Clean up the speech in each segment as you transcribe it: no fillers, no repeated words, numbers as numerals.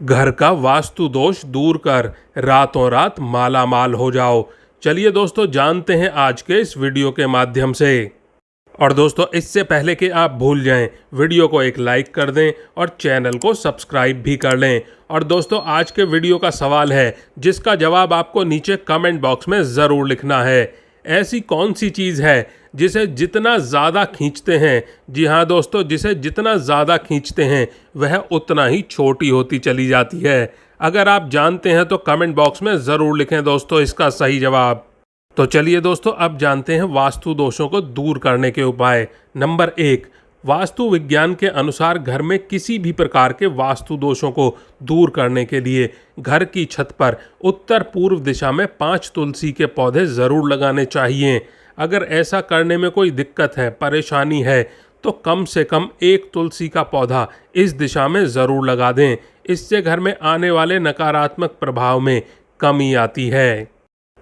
घर का वास्तु दोष दूर कर रातों रात माला माल हो जाओ। चलिए दोस्तों, जानते हैं आज के इस वीडियो के माध्यम से। और दोस्तों, इससे पहले कि आप भूल जाएं, वीडियो को एक लाइक कर दें और चैनल को सब्सक्राइब भी कर लें। और दोस्तों, आज के वीडियो का सवाल है जिसका जवाब आपको नीचे कमेंट बॉक्स में ज़रूर लिखना है। ऐसी कौन सी चीज़ है जिसे जितना ज़्यादा खींचते हैं, जी हाँ दोस्तों, जिसे जितना ज़्यादा खींचते हैं वह उतना ही छोटी होती चली जाती है। अगर आप जानते हैं तो कमेंट बॉक्स में ज़रूर लिखें दोस्तों इसका सही जवाब। तो चलिए दोस्तों, अब जानते हैं वास्तु दोषों को दूर करने के उपाय। नंबर 1, वास्तु विज्ञान के अनुसार घर में किसी भी प्रकार के वास्तु दोषों को दूर करने के लिए घर की छत पर उत्तर पूर्व दिशा में 5 तुलसी के पौधे ज़रूर लगाने चाहिए। अगर ऐसा करने में कोई दिक्कत है, परेशानी है, तो कम से कम 1 तुलसी का पौधा इस दिशा में ज़रूर लगा दें। इससे घर में आने वाले नकारात्मक प्रभाव में कमी आती है।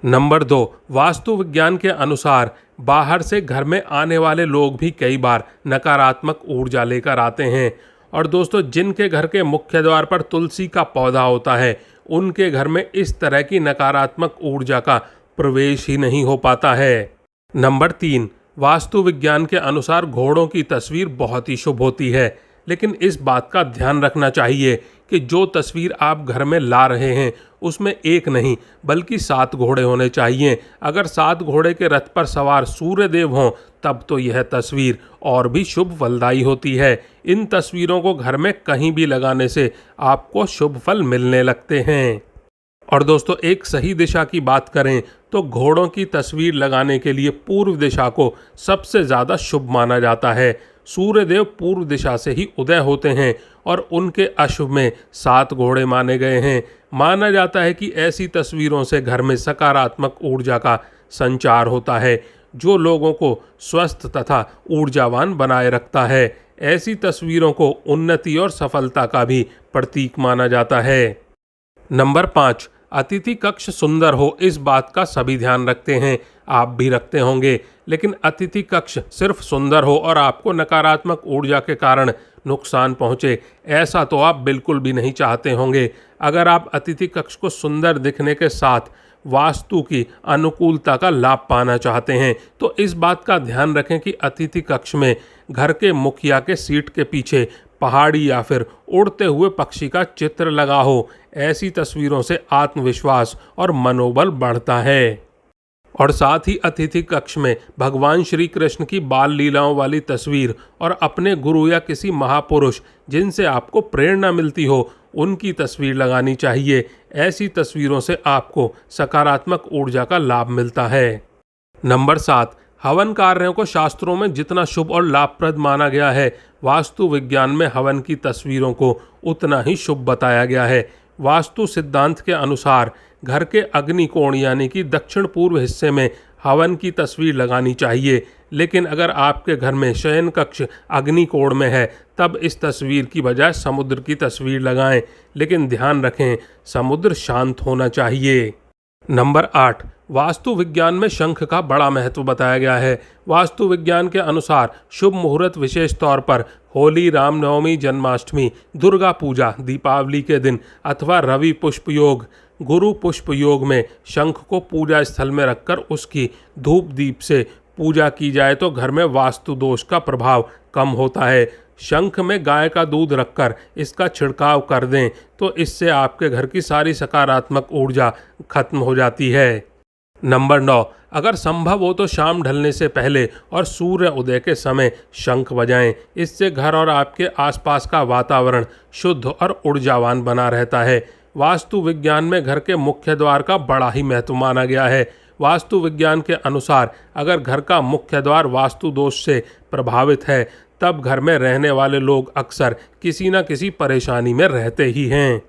नंबर 2, वास्तु विज्ञान के अनुसार बाहर से घर में आने वाले लोग भी कई बार नकारात्मक ऊर्जा लेकर आते हैं। और दोस्तों, जिनके घर के मुख्य द्वार पर तुलसी का पौधा होता है उनके घर में इस तरह की नकारात्मक ऊर्जा का प्रवेश ही नहीं हो पाता है। नंबर 3, वास्तु विज्ञान के अनुसार घोड़ों की तस्वीर बहुत ही शुभ होती है, लेकिन इस बात का ध्यान रखना चाहिए कि जो तस्वीर आप घर में ला रहे हैं उसमें 1 नहीं बल्कि 7 घोड़े होने चाहिए। अगर 7 घोड़े के रथ पर सवार सूर्य देव हों तब तो यह तस्वीर और भी शुभ फलदायी होती है। इन तस्वीरों को घर में कहीं भी लगाने से आपको शुभ फल मिलने लगते हैं। और दोस्तों, एक सही दिशा की बात करें तो घोड़ों की तस्वीर लगाने के लिए पूर्व दिशा को सबसे ज़्यादा शुभ माना जाता है। सूर्यदेव पूर्व दिशा से ही उदय होते हैं और उनके अशुभ में 7 घोड़े माने गए हैं। माना जाता है कि ऐसी तस्वीरों से घर में सकारात्मक ऊर्जा का संचार होता है, जो लोगों को स्वस्थ तथा ऊर्जावान बनाए रखता है। ऐसी तस्वीरों को उन्नति और सफलता का भी प्रतीक माना जाता है। नंबर 5, अतिथि कक्ष सुंदर हो, इस बात का सभी ध्यान रखते हैं, आप भी रखते होंगे। लेकिन अतिथि कक्ष सिर्फ सुंदर हो और आपको नकारात्मक ऊर्जा के कारण नुकसान पहुंचे, ऐसा तो आप बिल्कुल भी नहीं चाहते होंगे। अगर आप अतिथि कक्ष को सुंदर दिखने के साथ वास्तु की अनुकूलता का लाभ पाना चाहते हैं तो इस बात का ध्यान रखें कि अतिथि कक्ष में घर के मुखिया के सीट के पीछे पहाड़ी या फिर उड़ते हुए पक्षी का चित्र लगा हो। ऐसी तस्वीरों से आत्मविश्वास और मनोबल बढ़ता है। और साथ ही अतिथि कक्ष में भगवान श्री कृष्ण की बाल लीलाओं वाली तस्वीर और अपने गुरु या किसी महापुरुष जिनसे आपको प्रेरणा मिलती हो उनकी तस्वीर लगानी चाहिए। ऐसी तस्वीरों से आपको सकारात्मक ऊर्जा का लाभ मिलता है। नंबर 7, हवन कार्यों को शास्त्रों में जितना शुभ और लाभप्रद माना गया है, वास्तु विज्ञान में हवन की तस्वीरों को उतना ही शुभ बताया गया है। वास्तु सिद्धांत के अनुसार घर के अग्निकोण यानी कि दक्षिण पूर्व हिस्से में हवन की तस्वीर लगानी चाहिए। लेकिन अगर आपके घर में शयन कक्ष अग्निकोण में है तब इस तस्वीर की बजाय समुद्र की तस्वीर लगाएं। लेकिन ध्यान रखें, समुद्र शांत होना चाहिए। नंबर 8, वास्तु विज्ञान में शंख का बड़ा महत्व बताया गया है। वास्तु विज्ञान के अनुसार शुभ मुहूर्त विशेष तौर पर होली, रामनवमी, जन्माष्टमी, दुर्गा पूजा, दीपावली के दिन अथवा रवि पुष्प योग, गुरु पुष्प योग में शंख को पूजा स्थल में रखकर उसकी धूप दीप से पूजा की जाए तो घर में वास्तु दोष का प्रभाव कम होता है। शंख में गाय का दूध रखकर इसका छिड़काव कर दें तो इससे आपके घर की सारी सकारात्मक ऊर्जा खत्म हो जाती है। नंबर 9, अगर संभव हो तो शाम ढलने से पहले और सूर्य उदय के समय शंख बजाएं। इससे घर और आपके आसपास का वातावरण शुद्ध और ऊर्जावान बना रहता है। वास्तु विज्ञान में घर के मुख्य द्वार का बड़ा ही महत्व माना गया है। वास्तु विज्ञान के अनुसार अगर घर का मुख्य द्वार वास्तु दोष से प्रभावित है तब घर में रहने वाले लोग अक्सर किसी न किसी परेशानी में रहते ही हैं।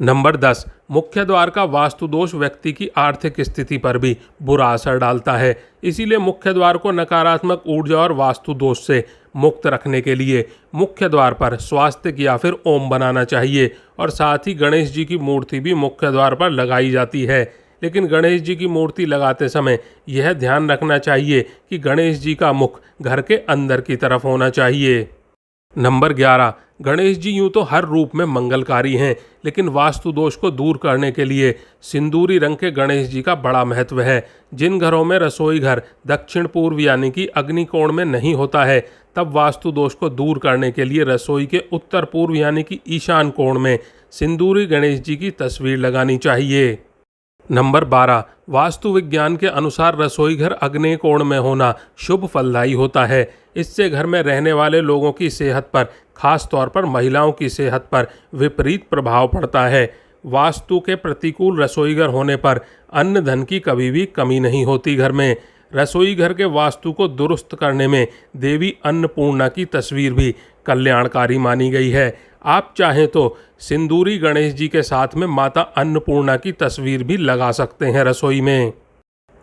नंबर 10, मुख्य द्वार का वास्तु दोष व्यक्ति की आर्थिक स्थिति पर भी बुरा असर डालता है। इसीलिए मुख्य द्वार को नकारात्मक ऊर्जा और वास्तु दोष से मुक्त रखने के लिए मुख्य द्वार पर स्वास्तिक या फिर ओम बनाना चाहिए। और साथ ही गणेश जी की मूर्ति भी मुख्य द्वार पर लगाई जाती है। लेकिन गणेश जी की मूर्ति लगाते समय यह ध्यान रखना चाहिए कि गणेश जी का मुख घर के अंदर की तरफ होना चाहिए। नंबर 11, गणेश जी यूं तो हर रूप में मंगलकारी हैं, लेकिन वास्तु दोष को दूर करने के लिए सिंदूरी रंग के गणेश जी का बड़ा महत्व है। जिन घरों में रसोई घर दक्षिण पूर्व यानी कि अग्निकोण में नहीं होता है, तब वास्तु दोष को दूर करने के लिए रसोई के उत्तर पूर्व यानी कि ईशान कोण में सिंदूरी गणेश जी की तस्वीर लगानी चाहिए। नंबर 12, वास्तु विज्ञान के अनुसार रसोई घर आग्नेय कोण में होना शुभ फलदायी होता है। इससे घर में रहने वाले लोगों की सेहत पर, खास तौर पर महिलाओं की सेहत पर विपरीत प्रभाव पड़ता है। वास्तु के प्रतिकूल रसोई घर होने पर अन्न धन की कभी भी कमी नहीं होती। घर में रसोई घर के वास्तु को दुरुस्त करने में देवी अन्नपूर्णा की तस्वीर भी कल्याणकारी मानी गई है। आप चाहें तो सिंदूरी गणेश जी के साथ में माता अन्नपूर्णा की तस्वीर भी लगा सकते हैं रसोई में।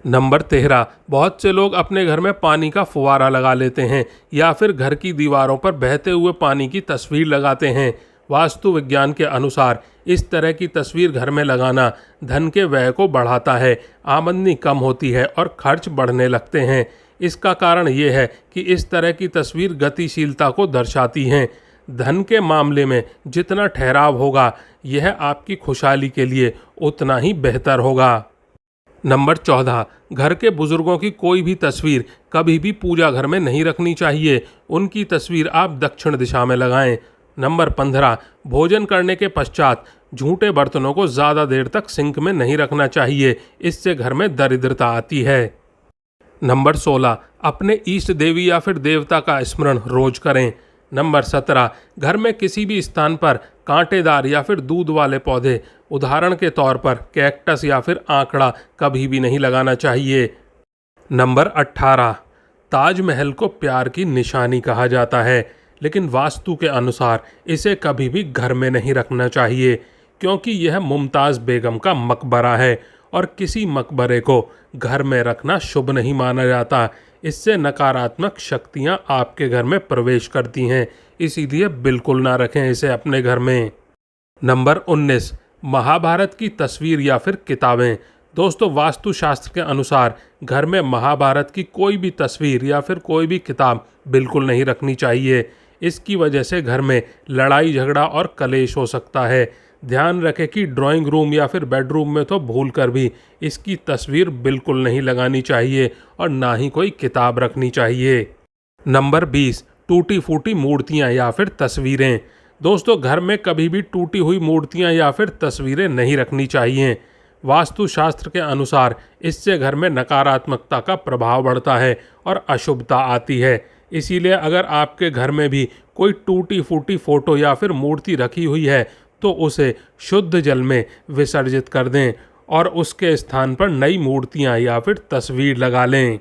नंबर 13, बहुत से लोग अपने घर में पानी का फुवारा लगा लेते हैं या फिर घर की दीवारों पर बहते हुए पानी की तस्वीर लगाते हैं। वास्तु विज्ञान के अनुसार इस तरह की तस्वीर घर में लगाना धन के व्यय को बढ़ाता है, आमदनी कम होती है और खर्च बढ़ने लगते हैं। इसका कारण ये है कि इस तरह की तस्वीर गतिशीलता को दर्शाती हैं। धन के मामले में जितना ठहराव होगा, यह आपकी खुशहाली के लिए उतना ही बेहतर होगा। नंबर 14, घर के बुजुर्गों की कोई भी तस्वीर कभी भी पूजा घर में नहीं रखनी चाहिए। उनकी तस्वीर आप दक्षिण दिशा में लगाएं। नंबर 15, भोजन करने के पश्चात झूठे बर्तनों को ज़्यादा देर तक सिंक में नहीं रखना चाहिए, इससे घर में दरिद्रता आती है। नंबर 16, अपने इष्ट देवी या फिर देवता का स्मरण रोज करें। नंबर 17, घर में किसी भी स्थान पर कांटेदार या फिर दूध वाले पौधे, उदाहरण के तौर पर कैक्टस या फिर आंकड़ा, कभी भी नहीं लगाना चाहिए। नंबर 18, ताजमहल को प्यार की निशानी कहा जाता है, लेकिन वास्तु के अनुसार इसे कभी भी घर में नहीं रखना चाहिए, क्योंकि यह मुमताज़ बेगम का मकबरा है और किसी मकबरे को घर में रखना शुभ नहीं माना जाता। इससे नकारात्मक शक्तियां आपके घर में प्रवेश करती हैं, इसीलिए बिल्कुल ना रखें इसे अपने घर में। नंबर 19, महाभारत की तस्वीर या फिर किताबें। दोस्तों, वास्तुशास्त्र के अनुसार घर में महाभारत की कोई भी तस्वीर या फिर कोई भी किताब बिल्कुल नहीं रखनी चाहिए। इसकी वजह से घर में लड़ाई झगड़ा और कलेश हो सकता है। ध्यान रखें कि ड्राइंग रूम या फिर बेडरूम में तो भूलकर भी इसकी तस्वीर बिल्कुल नहीं लगानी चाहिए और ना ही कोई किताब रखनी चाहिए। नंबर 20, टूटी फूटी मूर्तियां या फिर तस्वीरें। दोस्तों, घर में कभी भी टूटी हुई मूर्तियां या फिर तस्वीरें नहीं रखनी चाहिए। वास्तुशास्त्र के अनुसार इससे घर में नकारात्मकता का प्रभाव बढ़ता है और अशुभता आती है। इसीलिए अगर आपके घर में भी कोई टूटी फूटी फोटो या फिर मूर्ति रखी हुई है तो उसे शुद्ध जल में विसर्जित कर दें और उसके स्थान पर नई मूर्तियां या फिर तस्वीर लगा लें।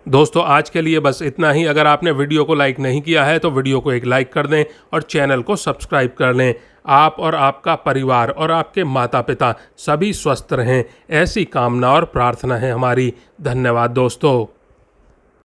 दोस्तों, आज के लिए बस इतना ही। अगर आपने वीडियो को लाइक नहीं किया है तो वीडियो को एक लाइक कर दें और चैनल को सब्सक्राइब कर लें। आप और आपका परिवार और आपके माता पिता सभी स्वस्थ रहें, ऐसी कामना और प्रार्थना है हमारी। धन्यवाद दोस्तों।